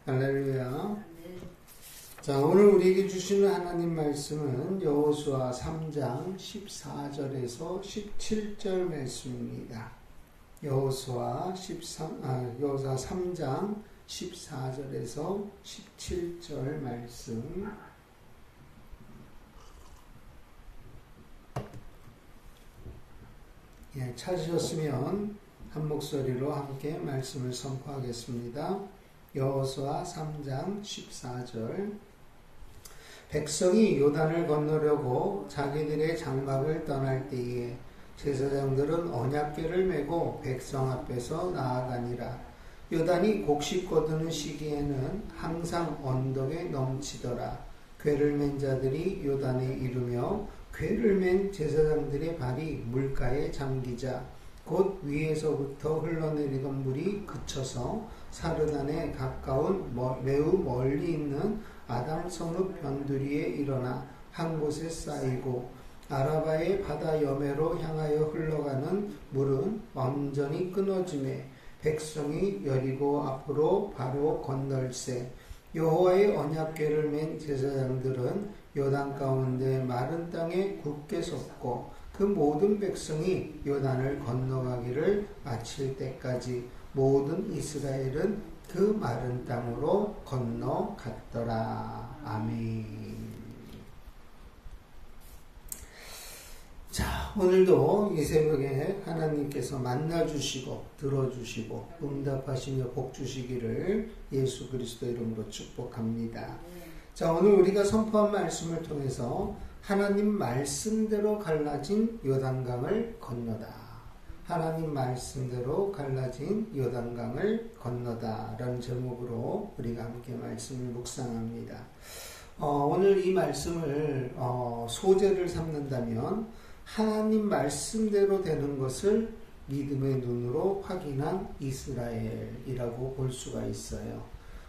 할렐루야. 자, 오늘 우리에게 주시는 하나님 말씀은 여호수아 3장 14절에서 17절 말씀입니다. 여호수아 3장 14절에서 17절 말씀. 찾으셨으면 한 목소리로 함께 말씀을 선포하겠습니다. 여호수아 3장 14절. 백성이 요단을 건너려고 자기들의 장막을 떠날 때에 제사장들은 언약궤를 메고 백성 앞에서 나아가니라. 요단이 곡식 거두는 시기에는 항상 언덕에 넘치더라. 궤를 맨 자들이 요단에 이르며 궤를 맨 제사장들의 발이 물가에 잠기자 곧 위에서부터 흘러내리던 물이 그쳐서 사르단에 가까운 매우 멀리 있는 아담 성읍 변두리에 일어나 한 곳에 쌓이고 아라바의 바다 여매로 향하여 흘러가는 물은 완전히 끊어지매 백성이 여리고 앞으로 바로 건널세. 여호와의 언약궤를 맨 제사장들은 요단 가운데 마른 땅에 굳게 섰고 그 모든 백성이 요단을 건너가기를 마칠 때까지 모든 이스라엘은 그 마른 땅으로 건너갔더라. 아멘. 자, 오늘도 이 새벽에 하나님께서 만나주시고 들어주시고 응답하시며 복주시기를 예수 그리스도 이름으로 축복합니다. 자, 오늘 우리가 선포한 말씀을 통해서 하나님 말씀대로 갈라진 요단강을 건너다. 하나님 말씀대로 갈라진 요단강을 건너다 라는 제목으로 우리가 함께 말씀을 묵상합니다. 오늘 이 말씀을 소재를 삼는다면 하나님 말씀대로 되는 것을 믿음의 눈으로 확인한 이스라엘이라고 볼 수가 있어요.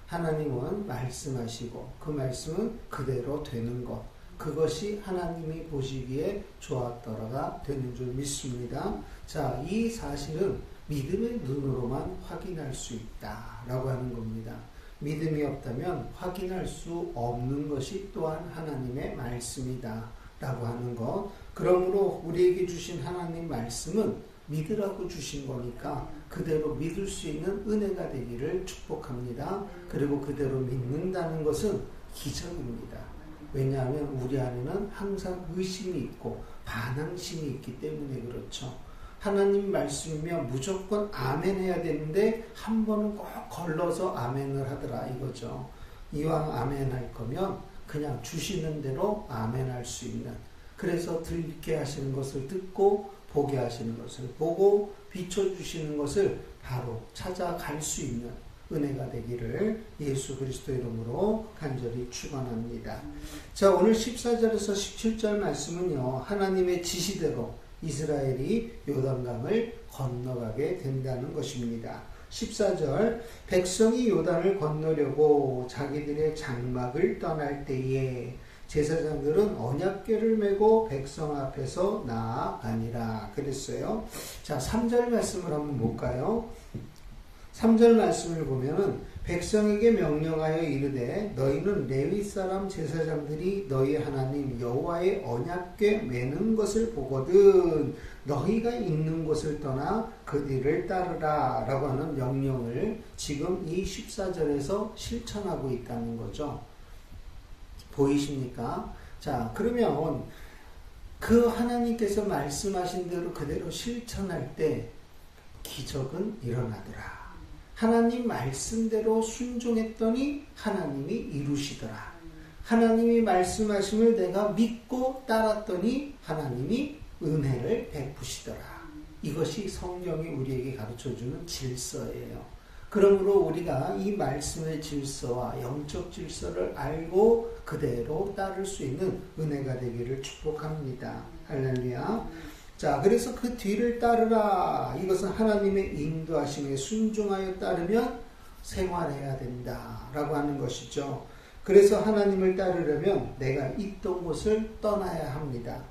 하나님은 말씀하시고 그 말씀은 그대로 되는 것, 그것이 하나님이 보시기에 좋았더라가 되는 줄 믿습니다. 자, 이 사실은 믿음의 눈으로만 확인할 수 있다라고 하는 겁니다. 믿음이 없다면 확인할 수 없는 것이 또한 하나님의 말씀이다 라고 하는 것. 그러므로 우리에게 주신 하나님 말씀은 믿으라고 주신 거니까 그대로 믿을 수 있는 은혜가 되기를 축복합니다. 그리고 그대로 믿는다는 것은 기적입니다. 왜냐하면 우리 안에는 항상 의심이 있고 반항심이 있기 때문에 그렇죠. 하나님 말씀이면 무조건 아멘 해야 되는데 한 번은 꼭 걸러서 아멘을 하더라 이거죠. 이왕 아멘 할 거면 그냥 주시는 대로 아멘 할 수 있는, 그래서 듣게 하시는 것을 듣고 보게 하시는 것을 보고 비춰주시는 것을 바로 찾아갈 수 있는 은혜가 되기를 예수 그리스도 이름으로 간절히 축원합니다. 자, 오늘 14절에서 17절 말씀은요, 하나님의 지시대로 이스라엘이 요단강을 건너가게 된다는 것입니다. 14절, 백성이 요단을 건너려고 자기들의 장막을 떠날 때에 제사장들은 언약궤를 메고 백성 앞에서 나아가니라 그랬어요. 자, 3절 말씀을 한번 볼까요? 3절 말씀을 보면은 백성에게 명령하여 이르되 너희는 레위 사람 제사장들이 너희 하나님 여호와의 언약궤 메는 것을 보거든 너희가 있는 곳을 떠나 그 뒤를 따르라 라고 하는 명령을 지금 이 14절에서 실천하고 있다는 거죠. 보이십니까? 자, 그러면 그 하나님께서 말씀하신 대로 그대로 실천할 때 기적은 일어나더라. 하나님 말씀대로 순종했더니 하나님이 이루시더라. 하나님이 말씀하심을 내가 믿고 따랐더니 하나님이 은혜를 베푸시더라. 이것이 성경이 우리에게 가르쳐주는 질서예요. 그러므로 우리가 이 말씀의 질서와 영적 질서를 알고 그대로 따를 수 있는 은혜가 되기를 축복합니다. 할렐루야. 자, 그래서 그 뒤를 따르라. 이것은 하나님의 인도하심에 순종하여 따르면 생활해야 된다라고 하는 것이죠. 그래서 하나님을 따르려면 내가 있던 곳을 떠나야 합니다.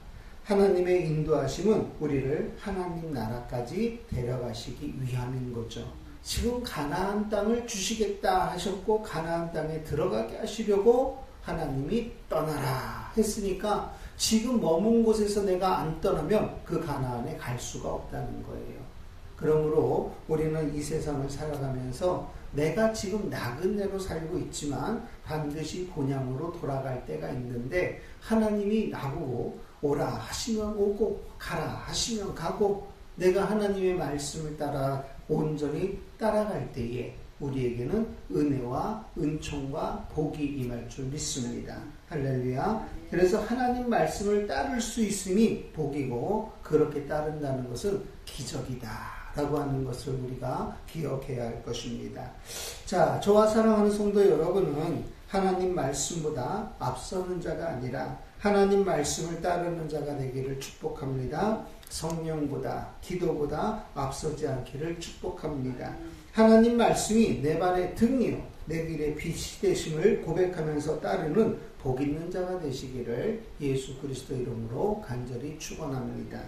하나님의 인도하심은 우리를 하나님 나라까지 데려가시기 위함인 거죠. 지금 가나안 땅을 주시겠다 하셨고 가나안 땅에 들어가게 하시려고 하나님이 떠나라 했으니까 지금 머문 곳에서 내가 안 떠나면 그 가나안에 갈 수가 없다는 거예요. 그러므로 우리는 이 세상을 살아가면서 내가 지금 나그네로 살고 있지만 반드시 본향으로 돌아갈 때가 있는데 하나님이 나보고 오라 하시면 오고 가라 하시면 가고 내가 하나님의 말씀을 따라 온전히 따라갈 때에 우리에게는 은혜와 은총과 복이 임할 줄 믿습니다. 할렐루야. 그래서 하나님 말씀을 따를 수 있음이 복이고 그렇게 따른다는 것은 기적이다 라고 하는 것을 우리가 기억해야 할 것입니다. 자, 저와 사랑하는 성도 여러분은 하나님 말씀보다 앞서는 자가 아니라 하나님 말씀을 따르는 자가 되기를 축복합니다. 성령보다 기도보다 앞서지 않기를 축복합니다. 하나님 말씀이 내 발의 등이요 내 길의 빛이 되심을 고백하면서 따르는 복 있는 자가 되시기를 예수 그리스도 이름으로 간절히 축원합니다.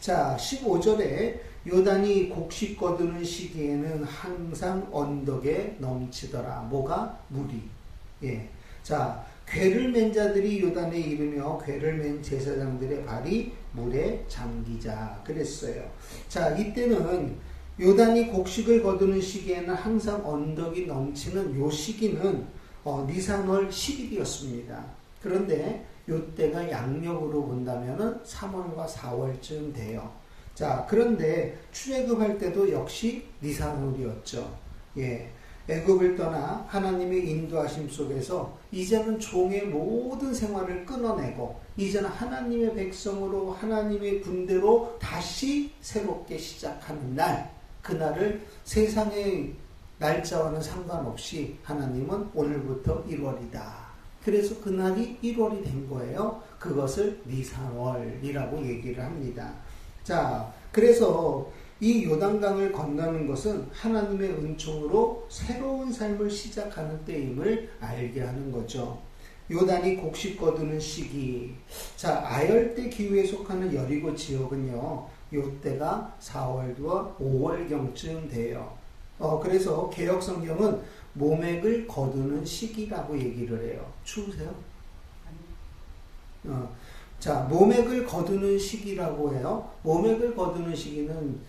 자, 15절에 요단이 곡식 거두는 시기에는 항상 언덕에 넘치더라. 뭐가? 물이. 예. 자, 궤를 맨 자들이 요단에 이르며 궤를 맨 제사장들의 발이 물에 잠기자 그랬어요. 자, 이때는 요단이 곡식을 거두는 시기에는 항상 언덕이 넘치는 요 시기는 니산월 10일이었습니다. 그런데 요때가 양력으로 본다면은 3월과 4월쯤 돼요. 자, 그런데 출애굽할 때도 역시 니산월이었죠. 예. 애굽을 떠나 하나님의 인도하심 속에서 이제는 종의 모든 생활을 끊어내고 이제는 하나님의 백성으로 하나님의 군대로 다시 새롭게 시작하는 날, 그날을 세상의 날짜와는 상관없이 하나님은 오늘부터 1월이다. 그래서 그날이 1월이 된 거예요. 그것을 니산월이라고 얘기를 합니다. 자, 그래서 이 요단강을 건너는 것은 하나님의 은총으로 새로운 삶을 시작하는 때임을 알게 하는 거죠. 요단이 곡식 거두는 시기. 자, 아열대 기후에 속하는 여리고 지역은요, 요때가 4월과 5월경쯤 돼요. 그래서 개역 성경은 모맥을 거두는 시기라고 얘기를 해요. 추우세요? 자, 모맥을 거두는 시기라고 해요. 모맥을 거두는 시기는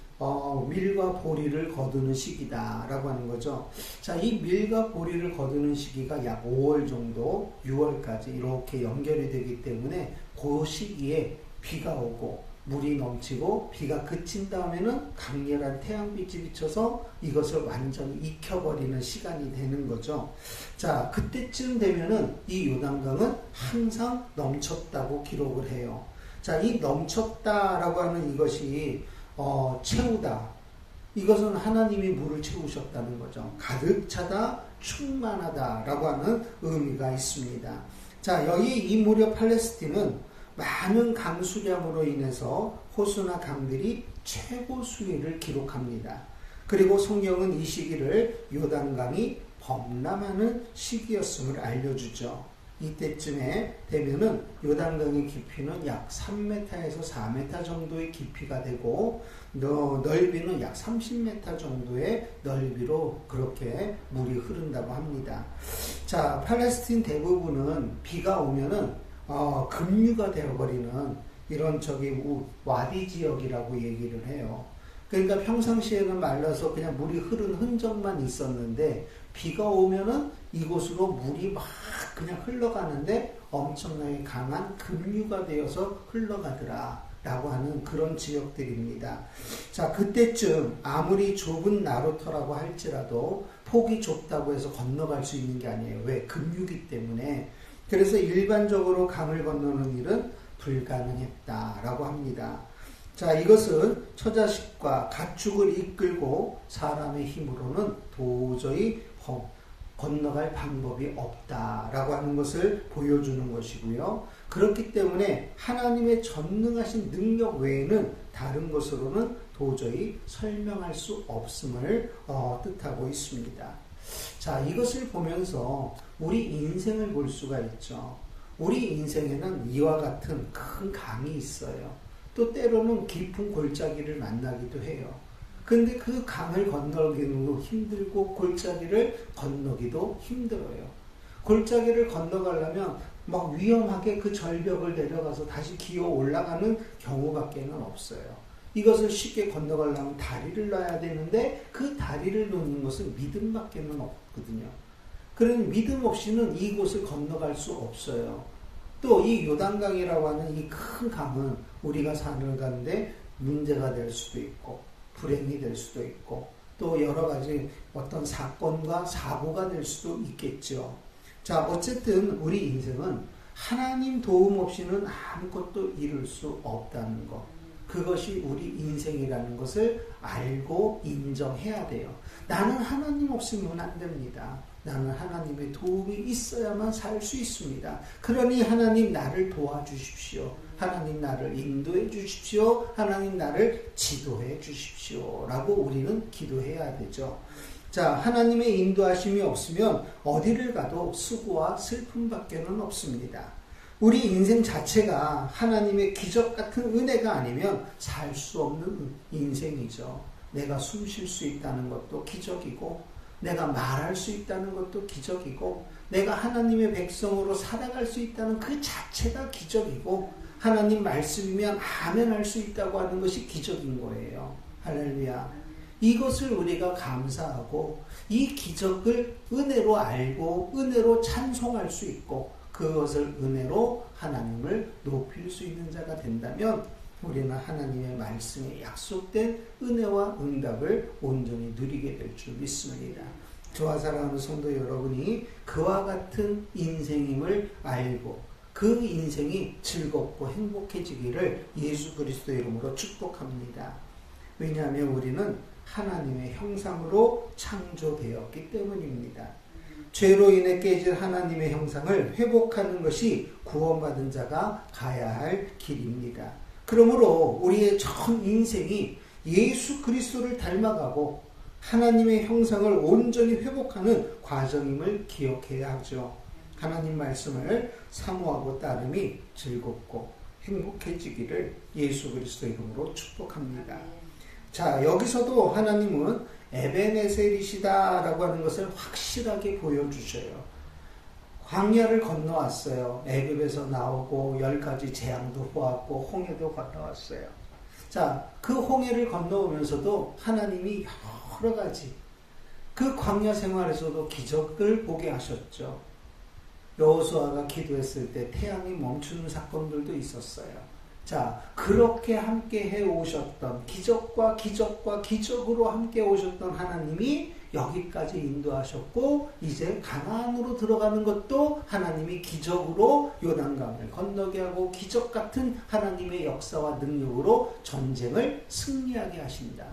밀과 보리를 거두는 시기다라고 하는 거죠. 자, 이 밀과 보리를 거두는 시기가 약 5월 정도, 6월까지 이렇게 연결이 되기 때문에 그 시기에 비가 오고 물이 넘치고 비가 그친 다음에는 강렬한 태양빛이 비쳐서 이것을 완전히 익혀버리는 시간이 되는 거죠. 자, 그때쯤 되면은 이 요단강은 항상 넘쳤다고 기록을 해요. 자, 이 넘쳤다라고 하는 이것이 채우다. 이것은 하나님이 물을 채우셨다는 거죠. 가득 차다, 충만하다라고 하는 의미가 있습니다. 자, 여기 이 무렵 팔레스틴은 많은 강수량으로 인해서 호수나 강들이 최고 수위를 기록합니다. 그리고 성경은 이 시기를 요단강이 범람하는 시기였음을 알려주죠. 이때쯤에 되면은 요단강의 깊이는 약 3m에서 4m 정도의 깊이가 되고 넓이는 약 30m 정도의 넓이로 그렇게 물이 흐른다고 합니다. 자, 팔레스틴 대부분은 비가 오면은 급류가 되어버리는 이런 와디 지역이라고 얘기를 해요. 그러니까 평상시에는 말라서 그냥 물이 흐른 흔적만 있었는데 비가 오면은 이곳으로 물이 막 그냥 흘러가는데 엄청나게 강한 급류가 되어서 흘러가더라 라고 하는 그런 지역들입니다. 자, 그때쯤 아무리 좁은 나루터라고 할지라도 폭이 좁다고 해서 건너갈 수 있는 게 아니에요. 왜? 급류기 때문에. 그래서 일반적으로 강을 건너는 일은 불가능했다라고 합니다. 자, 이것은 처자식과 가축을 이끌고 사람의 힘으로는 도저히 건너갈 방법이 없다라고 하는 것을 보여주는 것이고요. 그렇기 때문에 하나님의 전능하신 능력 외에는 다른 것으로는 도저히 설명할 수 없음을 뜻하고 있습니다. 자, 이것을 보면서 우리 인생을 볼 수가 있죠. 우리 인생에는 이와 같은 큰 강이 있어요. 또 때로는 깊은 골짜기를 만나기도 해요. 근데 그 강을 건너기도 힘들고 골짜기를 건너기도 힘들어요. 골짜기를 건너가려면 막 위험하게 그 절벽을 내려가서 다시 기어 올라가는 경우밖에는 없어요. 이것을 쉽게 건너가려면 다리를 놔야 되는데 그 다리를 놓는 것은 믿음밖에는 없거든요. 그런 믿음 없이는 이곳을 건너갈 수 없어요. 또 이 요단강이라고 하는 이 큰 강은 우리가 살아가는데 문제가 될 수도 있고 불행이 될 수도 있고 또 여러 가지 어떤 사건과 사고가 될 수도 있겠죠. 자, 어쨌든 우리 인생은 하나님 도움 없이는 아무것도 이룰 수 없다는 것. 그것이 우리 인생이라는 것을 알고 인정해야 돼요. 나는 하나님 없으면 안 됩니다. 나는 하나님의 도움이 있어야만 살 수 있습니다. 그러니 하나님 나를 도와주십시오. 하나님 나를 인도해 주십시오. 하나님 나를 지도해 주십시오. 라고 우리는 기도해야 되죠. 자, 하나님의 인도하심이 없으면 어디를 가도 수고와 슬픔밖에는 없습니다. 우리 인생 자체가 하나님의 기적 같은 은혜가 아니면 살 수 없는 인생이죠. 내가 숨 쉴 수 있다는 것도 기적이고 내가 말할 수 있다는 것도 기적이고 내가 하나님의 백성으로 살아갈 수 있다는 그 자체가 기적이고 하나님 말씀이면 아멘 할 수 있다고 하는 것이 기적인 거예요. 할렐루야. 이것을 우리가 감사하고 이 기적을 은혜로 알고 은혜로 찬송할 수 있고 그것을 은혜로 하나님을 높일 수 있는 자가 된다면 우리는 하나님의 말씀에 약속된 은혜와 응답을 온전히 누리게 될 줄 믿습니다. 저와 사랑하는 성도 여러분이 그와 같은 인생임을 알고 그 인생이 즐겁고 행복해지기를 예수 그리스도의 이름으로 축복합니다. 왜냐하면 우리는 하나님의 형상으로 창조되었기 때문입니다. 죄로 인해 깨진 하나님의 형상을 회복하는 것이 구원받은 자가 가야 할 길입니다. 그러므로 우리의 전 인생이 예수 그리스도를 닮아가고 하나님의 형상을 온전히 회복하는 과정임을 기억해야 하죠. 하나님 말씀을 사모하고 따름이 즐겁고 행복해지기를 예수 그리스도 이름으로 축복합니다. 자, 여기서도 하나님은 에베네셀이시다라고 하는 것을 확실하게 보여주셔요. 광야를 건너왔어요. 애굽에서 나오고 10가지 재앙도 보았고 홍해도 건너왔어요. 자, 그 홍해를 건너오면서도 하나님이 여러 가지 그 광야 생활에서도 기적을 보게 하셨죠. 여호수아가 기도했을 때 태양이 멈추는 사건들도 있었어요. 자, 그렇게 함께 해오셨던 기적과 기적으로 함께 오셨던 하나님이 여기까지 인도하셨고 이제 가나안으로 들어가는 것도 하나님이 기적으로 요단강을 건너게 하고 기적 같은 하나님의 역사와 능력으로 전쟁을 승리하게 하신다.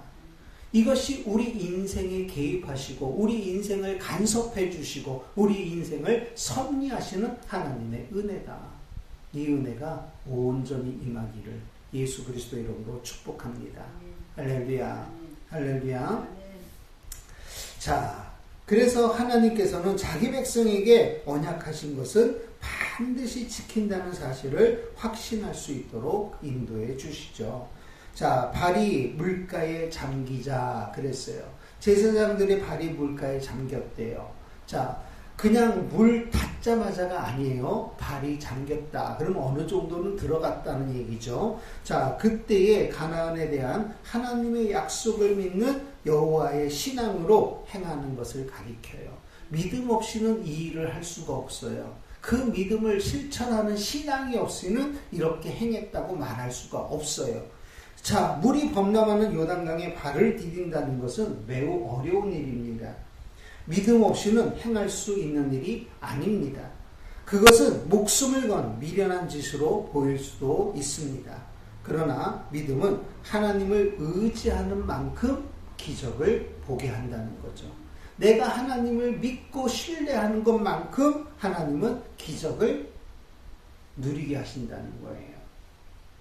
이것이 우리 인생에 개입하시고 우리 인생을 간섭해 주시고 우리 인생을 섭리하시는 하나님의 은혜다. 이 은혜가 온전히 임하기를 예수 그리스도 이름으로 축복합니다. 할렐루야. 할렐루야. 자, 그래서 하나님께서는 자기 백성에게 언약하신 것은 반드시 지킨다는 사실을 확신할 수 있도록 인도해 주시죠. 자, 발이 물가에 잠기자 그랬어요. 제사장들의 발이 물가에 잠겼대요. 자, 그냥 물 닿자마자가 아니에요. 발이 잠겼다. 그러면 어느 정도는 들어갔다는 얘기죠. 자, 그때의 가나안에 대한 하나님의 약속을 믿는 여호와의 신앙으로 행하는 것을 가리켜요. 믿음 없이는 이 일을 할 수가 없어요. 그 믿음을 실천하는 신앙이 없이는 이렇게 행했다고 말할 수가 없어요. 자, 물이 범람하는 요단강에 발을 디딘다는 것은 매우 어려운 일입니다. 믿음 없이는 행할 수 있는 일이 아닙니다. 그것은 목숨을 건 미련한 짓으로 보일 수도 있습니다. 그러나 믿음은 하나님을 의지하는 만큼 기적을 보게 한다는 거죠. 내가 하나님을 믿고 신뢰하는 것만큼 하나님은 기적을 누리게 하신다는 거예요.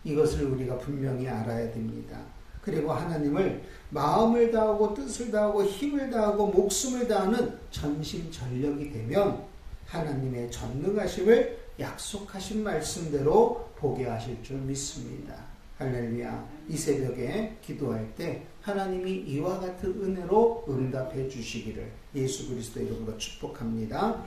이것을 우리가 분명히 알아야 됩니다. 그리고 하나님을 마음을 다하고 뜻을 다하고 힘을 다하고 목숨을 다하는 전심전력이 되면 하나님의 전능하심을 약속하신 말씀대로 보게 하실 줄 믿습니다. 할렐루야. 이 새벽에 기도할 때 하나님이 이와 같은 은혜로 응답해 주시기를 예수 그리스도 이름으로 축복합니다.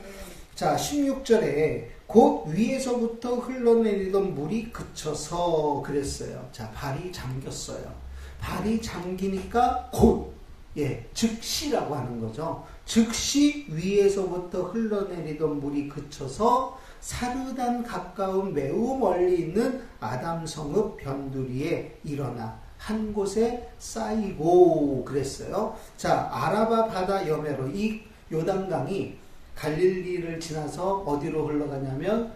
자, 16절에 곧 위에서부터 흘러내리던 물이 그쳐서 그랬어요. 자, 발이 잠겼어요. 발이 잠기니까 곧, 즉시라고 하는 거죠. 즉시 위에서부터 흘러내리던 물이 그쳐서 사르단 가까운 매우 멀리 있는 아담 성읍 변두리에 일어나 한 곳에 쌓이고 그랬어요. 자, 아라바 바다 여매로 이 요단강이 갈릴리를 지나서 어디로 흘러가냐면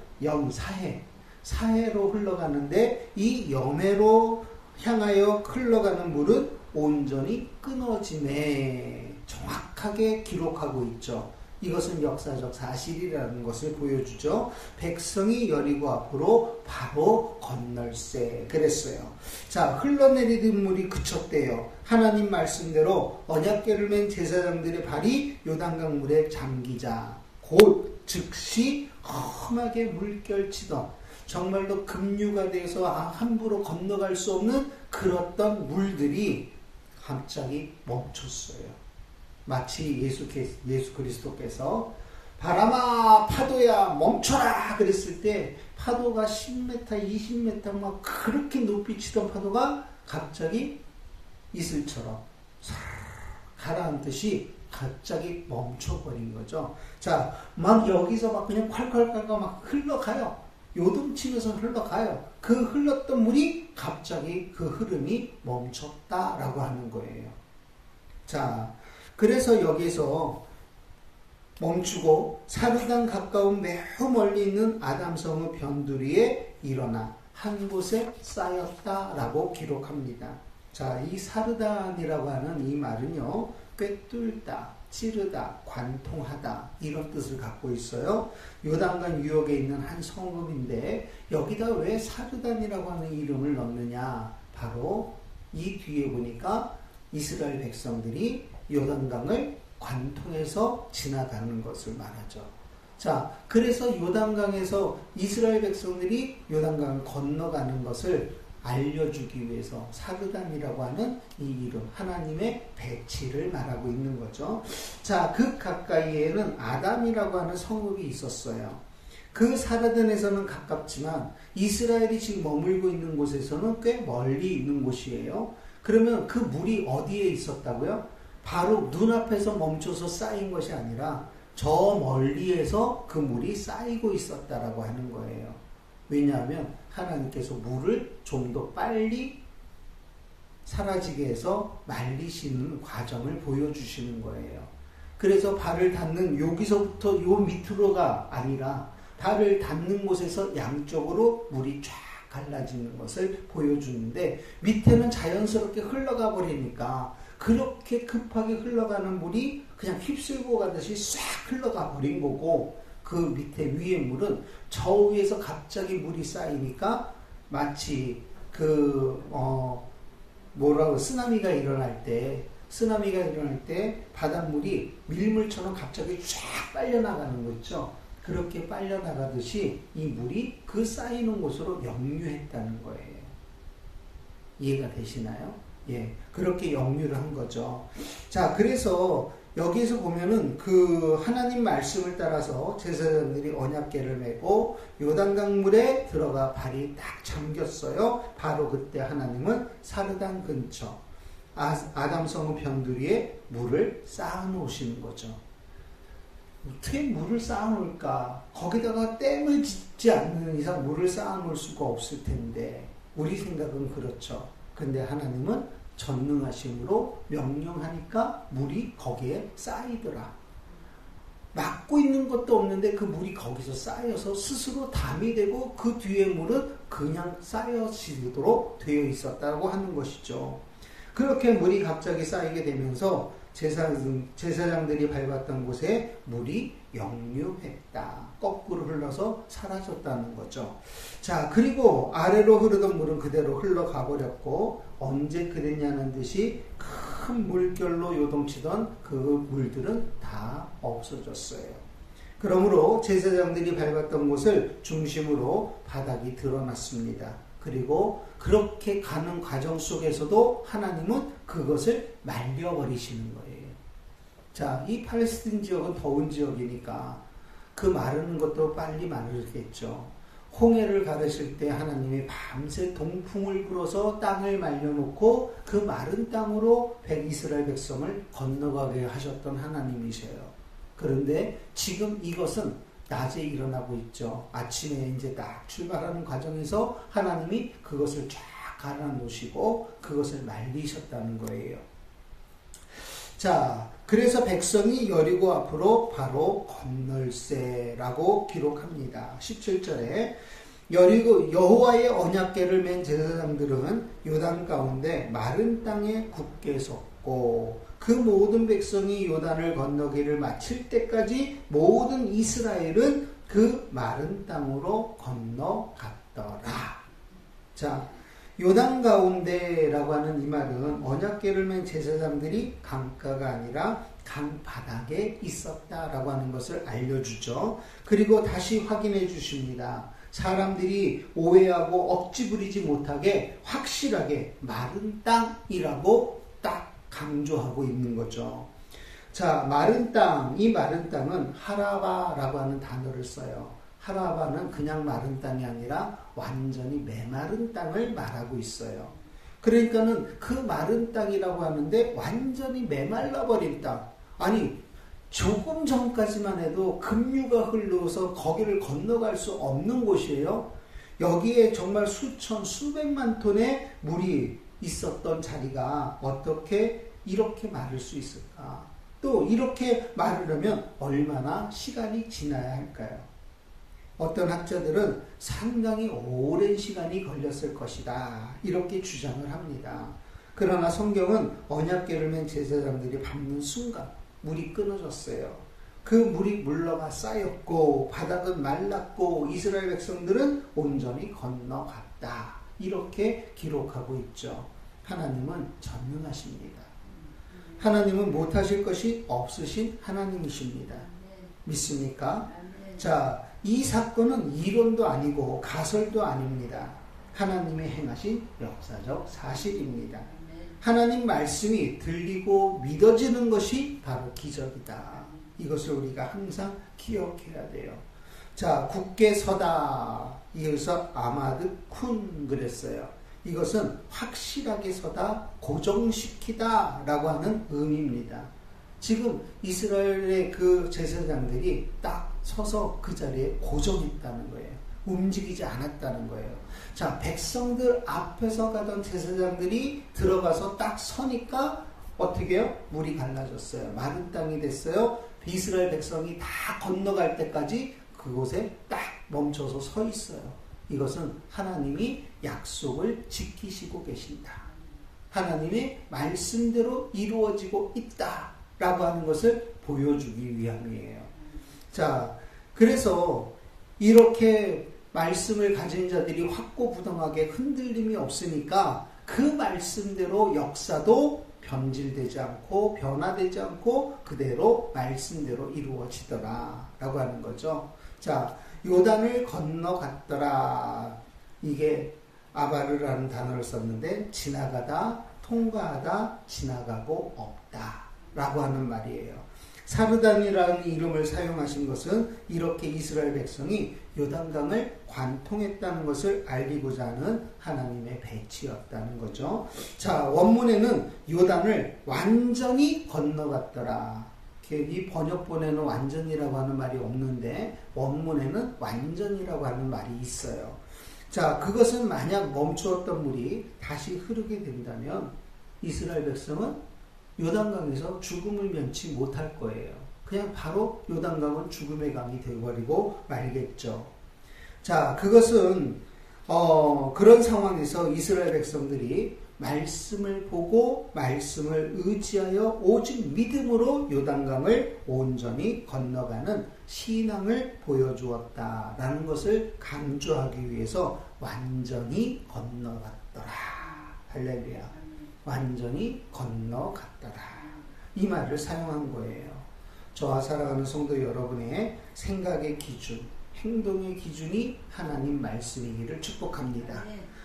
사해로 흘러가는데 이 여매로 향하여 흘러가는 물은 온전히 끊어짐에 정확하게 기록하고 있죠. 이것은 역사적 사실이라는 것을 보여주죠. 백성이 여리고 앞으로 바로 건널세 그랬어요. 자, 흘러내리던 물이 그쳤대요. 하나님 말씀대로 언약궤를 맨 제사장들의 발이 요단강 물에 잠기자 곧 즉시 험하게 물결치던 정말로 급류가 돼서 함부로 건너갈 수 없는 그렇던 물들이 갑자기 멈췄어요. 마치 예수 그리스도께서 바람아 파도야 멈춰라 그랬을 때 파도가 10m, 20m 막 그렇게 높이 치던 파도가 갑자기 이슬처럼 가라앉듯이 갑자기 멈춰버린 거죠. 자, 막 여기서 막 그냥 콸콸콸콸 막 흘러가요. 요동치면서 흘러가요. 그 흘렀던 물이 갑자기 그 흐름이 멈췄다라고 하는 거예요. 자, 그래서 여기서 멈추고 사르단 가까운 매우 멀리 있는 아담성의 변두리에 일어나 한 곳에 쌓였다라고 기록합니다. 자, 이 사르단이라고 하는 이 말은요, 꿰뚫다, 찌르다, 관통하다 이런 뜻을 갖고 있어요. 요단강 유역에 있는 한 성읍인데 여기다 왜 사르단이라고 하는 이름을 넣느냐? 바로 이 뒤에 보니까 이스라엘 백성들이 요단강을 관통해서 지나가는 것을 말하죠. 자, 그래서 요단강에서 이스라엘 백성들이 요단강을 건너가는 것을 알려주기 위해서 사르단이라고 하는 이 이름, 하나님의 배치를 말하고 있는 거죠. 자, 그 가까이에는 아담이라고 하는 성읍이 있었어요. 그 사르단에서는 가깝지만 이스라엘이 지금 머물고 있는 곳에서는 꽤 멀리 있는 곳이에요. 그러면 그 물이 어디에 있었다고요? 바로 눈앞에서 멈춰서 쌓인 것이 아니라 저 멀리에서 그 물이 쌓이고 있었다라고 하는 거예요. 왜냐하면 하나님께서 물을 좀 더 빨리 사라지게 해서 말리시는 과정을 보여주시는 거예요. 그래서 발을 닿는 여기서부터 요 밑으로가 아니라 발을 닿는 곳에서 양쪽으로 물이 쫙 갈라지는 것을 보여주는데 밑에는 자연스럽게 흘러가 버리니까 그렇게 급하게 흘러가는 물이 그냥 휩쓸고 가듯이 싹 흘러가 버린 거고 그 밑에 위에 물은 저 위에서 갑자기 물이 쌓이니까 마치 쓰나미가 일어날 때 바닷물이 밀물처럼 갑자기 쫙 빨려나가는 거 있죠. 그렇게 빨려나가듯이 이 물이 그 쌓이는 곳으로 역류했다는 거예요. 이해가 되시나요? 예, 그렇게 역류를 한 거죠. 자, 그래서 여기에서 보면은 그 하나님 말씀을 따라서 제사장들이 언약궤를 메고 요단강 물에 들어가 발이 딱 잠겼어요. 바로 그때 하나님은 사르단 근처 아담성읍 변두리에 물을 쌓아 놓으시는 거죠. 어떻게 물을 쌓아 놓을까? 거기다가 댐을 짓지 않는 이상 물을 쌓아 놓을 수가 없을 텐데 우리 생각은 그렇죠. 근데 하나님은 전능하심으로 명령하니까 물이 거기에 쌓이더라. 막고 있는 것도 없는데 그 물이 거기서 쌓여서 스스로 담이 되고 그 뒤에 물은 그냥 쌓여지도록 되어 있었다고 하는 것이죠. 그렇게 물이 갑자기 쌓이게 되면서 제사장들이 밟았던 곳에 물이 역류했다. 거꾸로 흘러서 사라졌다는 거죠. 자, 그리고 아래로 흐르던 물은 그대로 흘러가 버렸고 언제 그랬냐는 듯이 큰 물결로 요동치던 그 물들은 다 없어졌어요. 그러므로 제사장들이 밟았던 곳을 중심으로 바닥이 드러났습니다. 그리고 그렇게 가는 과정 속에서도 하나님은 그것을 말려버리시는 거예요. 자, 이 팔레스틴 지역은 더운 지역이니까 그 마르는 것도 빨리 마르겠죠. 홍해를 가르실 때 하나님이 밤새 동풍을 불어서 땅을 말려놓고 그 마른 땅으로 이스라엘 백성을 건너가게 하셨던 하나님이세요. 그런데 지금 이것은 낮에 일어나고 있죠. 아침에 이제 딱 출발하는 과정에서 하나님이 그것을 쫙 갈아놓으시고 그것을 말리셨다는 거예요. 자, 그래서 백성이 여리고 앞으로 바로 건널세라고 기록합니다. 17절에 여리고 여호와의 언약궤를 맨 제사장들은 요단 가운데 마른 땅에 굳게 섰고 그 모든 백성이 요단을 건너기를 마칠 때까지 모든 이스라엘은 그 마른 땅으로 건너갔더라. 자, 요단 가운데라고 하는 이 말은 언약궤를 맨 제사장들이 강가가 아니라 강바닥에 있었다라고 하는 것을 알려주죠. 그리고 다시 확인해 주십니다. 사람들이 오해하고 억지 부리지 못하게 확실하게 마른 땅이라고 딱 강조하고 있는 거죠. 자, 마른 땅, 이 마른 땅은 하라바라고 하는 단어를 써요. 하라바는 그냥 마른 땅이 아니라 완전히 메마른 땅을 말하고 있어요. 그러니까는 그 마른 땅이라고 하는데 완전히 메말라 버린 땅. 아니, 조금 전까지만 해도 급류가 흘러서 거기를 건너갈 수 없는 곳이에요. 여기에 정말 수천, 수백만 톤의 물이 있었던 자리가 어떻게 이렇게 마를 수 있을까? 또 이렇게 마르려면 얼마나 시간이 지나야 할까요? 어떤 학자들은 상당히 오랜 시간이 걸렸을 것이다. 이렇게 주장을 합니다. 그러나 성경은 언약궤를 맨 제사장들이 밟는 순간 물이 끊어졌어요. 그 물이 물러가 쌓였고 바닥은 말랐고 이스라엘 백성들은 온전히 건너갔다. 이렇게 기록하고 있죠. 하나님은 전능하십니다. 하나님은 못하실 것이 없으신 하나님이십니다. 믿습니까? 자, 이 사건은 이론도 아니고 가설도 아닙니다. 하나님의 행하신 역사적 사실입니다. 하나님 말씀이 들리고 믿어지는 것이 바로 기적이다. 이것을 우리가 항상 기억해야 돼요. 자, 굳게 서다. 이어서 아마드 쿤 그랬어요. 이것은 확실하게 서다, 고정시키다 라고 하는 의미입니다. 지금 이스라엘의 그 제사장들이 딱 서서 그 자리에 고정했다는 거예요. 움직이지 않았다는 거예요. 자, 백성들 앞에서 가던 제사장들이 들어가서 딱 서니까 어떻게 해요? 물이 갈라졌어요. 마른 땅이 됐어요. 이스라엘 백성이 다 건너갈 때까지 그곳에 딱 멈춰서 서 있어요. 이것은 하나님이 약속을 지키시고 계신다. 하나님의 말씀대로 이루어지고 있다라고 하는 것을 보여주기 위함이에요. 자, 그래서 이렇게 말씀을 가진 자들이 확고부동하게 흔들림이 없으니까 그 말씀대로 역사도 변질되지 않고 변화되지 않고 그대로 말씀대로 이루어지더라 라고 하는 거죠. 자, 요단을 건너갔더라. 이게 아바르라는 단어를 썼는데 지나가다, 통과하다, 지나가고 없다 라고 하는 말이에요. 사르단이라는 이름을 사용하신 것은 이렇게 이스라엘 백성이 요단강을 관통했다는 것을 알리고자 하는 하나님의 배치였다는 거죠. 자, 원문에는 요단을 완전히 건너갔더라. 이 번역본에는 완전이라고 하는 말이 없는데 원문에는 완전이라고 하는 말이 있어요. 자, 그것은 만약 멈추었던 물이 다시 흐르게 된다면 이스라엘 백성은 요단강에서 죽음을 면치 못할 거예요. 그냥 바로 요단강은 죽음의 강이 되어버리고 말겠죠. 자, 그것은 그런 상황에서 이스라엘 백성들이 말씀을 보고 말씀을 의지하여 오직 믿음으로 요단강을 온전히 건너가는 신앙을 보여주었다라는 것을 강조하기 위해서 완전히 건너갔더라. 할렐루야. 완전히 건너갔더라. 이 말을 사용한 거예요. 저와 사랑하는 성도 여러분의 생각의 기준, 행동의 기준이 하나님 말씀이기를 축복합니다.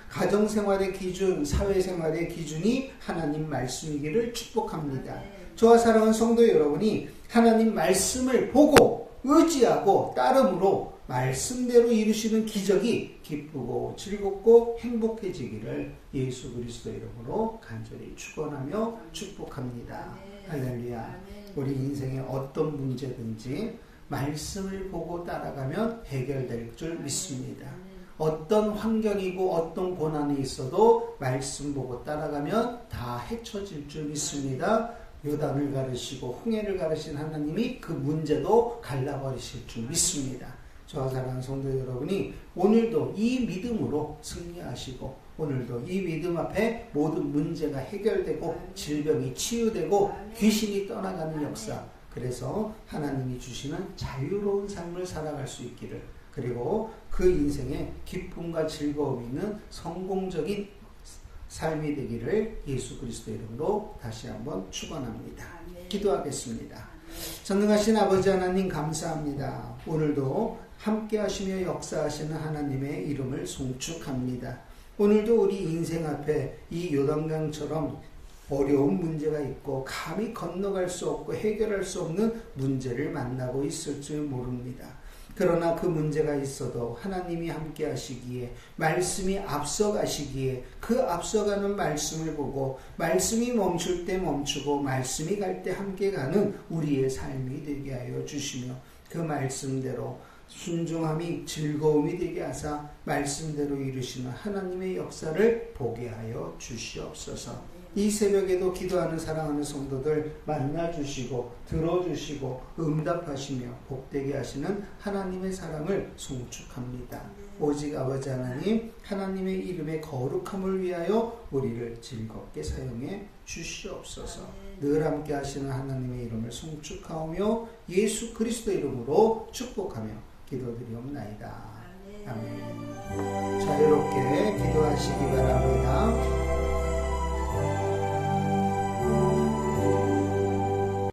가정생활의 기준, 사회생활의 기준이 하나님 말씀이기를 축복합니다. 저와 사랑하는 성도 여러분이 하나님 말씀을 보고 의지하고 따름으로 말씀대로 이루시는 기적이 기쁘고 즐겁고 행복해지기를 예수 그리스도 이름으로 간절히 축원하며 축복합니다. 할렐루야. 우리 인생의 어떤 문제든지 말씀을 보고 따라가면 해결될 줄 믿습니다. 어떤 환경이고 어떤 고난이 있어도 말씀 보고 따라가면 다 헤쳐질 줄 믿습니다. 요단을 가르시고 홍해를 가르신 하나님이 그 문제도 갈라버리실 줄 믿습니다. 저와 사랑하는 성도 여러분이 오늘도 이 믿음으로 승리하시고 오늘도 이 믿음 앞에 모든 문제가 해결되고 질병이 치유되고 귀신이 떠나가는 역사, 그래서 하나님이 주시는 자유로운 삶을 살아갈 수 있기를, 그리고 그 인생에 기쁨과 즐거움이 있는 성공적인 삶이 되기를 예수 그리스도 이름으로 다시 한번 축원합니다. 기도하겠습니다. 전능하신 아버지 하나님 감사합니다. 오늘도 함께 하시며 역사하시는 하나님의 이름을 송축합니다. 오늘도 우리 인생 앞에 이 요단강처럼 어려운 문제가 있고 감히 건너갈 수 없고 해결할 수 없는 문제를 만나고 있을 줄 모릅니다. 그러나 그 문제가 있어도 하나님이 함께 하시기에, 말씀이 앞서가시기에 그 앞서가는 말씀을 보고 말씀이 멈출 때 멈추고 말씀이 갈 때 함께 가는 우리의 삶이 되게 하여 주시며, 그 말씀대로 순종함이 즐거움이 되게 하사 말씀대로 이루시는 하나님의 역사를 보게 하여 주시옵소서. 이 새벽에도 기도하는 사랑하는 성도들 만나주시고 들어주시고 응답하시며 복되게 하시는 하나님의 사랑을 송축합니다. 오직 아버지 하나님, 하나님의 이름의 거룩함을 위하여 우리를 즐겁게 사용해 주시옵소서. 늘 함께 하시는 하나님의 이름을 송축하오며 예수 그리스도 이름으로 축복하며 기도드리옵나이다. 아멘. 자유롭게 기도하시기 바랍니다.